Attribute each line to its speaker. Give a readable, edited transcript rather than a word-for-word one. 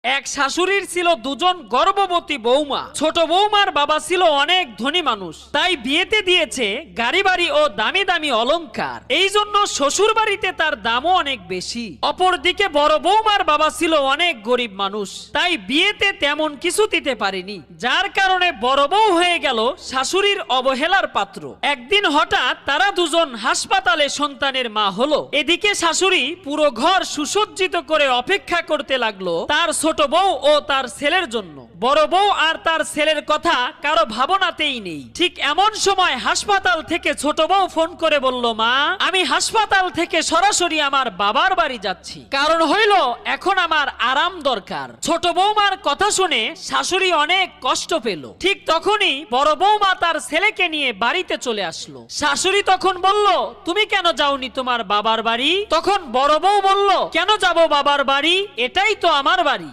Speaker 1: এক শাশুড়ির ছিল দুজন গর্ভবতী বৌমা। ছোট বৌমার বাবা ছিল অনেক ধনী মানুষ, তাই বিয়েতে দিয়েছে গাড়ি বাড়ি ও দামি দামি অলংকার। এই জন্য শ্বশুর বাড়িতে তার দামও অনেক বেশি। অপরদিকে বড় বৌমার বাবা ছিল অনেক গরিব মানুষ, তাই বিয়েতে তেমন কিছু দিতে পারেনি, যার কারণে বড় বউ হয়ে গেল শাশুড়ির অবহেলার পাত্র। একদিন হঠাৎ তারা দুজন হাসপাতালে সন্তানের মা হলো। এদিকে শাশুড়ি পুরো ঘর সুসজ্জিত করে অপেক্ষা করতে লাগলো তার ছোট বউ ও তার ছেলের জন্য। বড় বউ আর তার ছেলের কথা কারো ভাবনাতেই নেই। ঠিক এমন সময় হাসপাতাল থেকে ছোট বউ ফোন করে বলল, মা, আমি হাসপাতাল থেকে সরাসরি আমার বাবার বাড়ি যাচ্ছি, কারণ হইল এখন আমার আরাম দরকার। ছোট বৌমার কথা শুনে শাশুড়ি অনেক কষ্ট পেল। ঠিক তখনই বড় বৌমা তার ছেলেকে নিয়ে বাড়িতে চলে আসলো। শাশুড়ি তখন বলল, তুমি কেন যাওনি তোমার বাবার বাড়ি? তখন বড় বউ বলল, কেন যাব বাবার বাড়ি? এটাই তো আমার বাড়ি।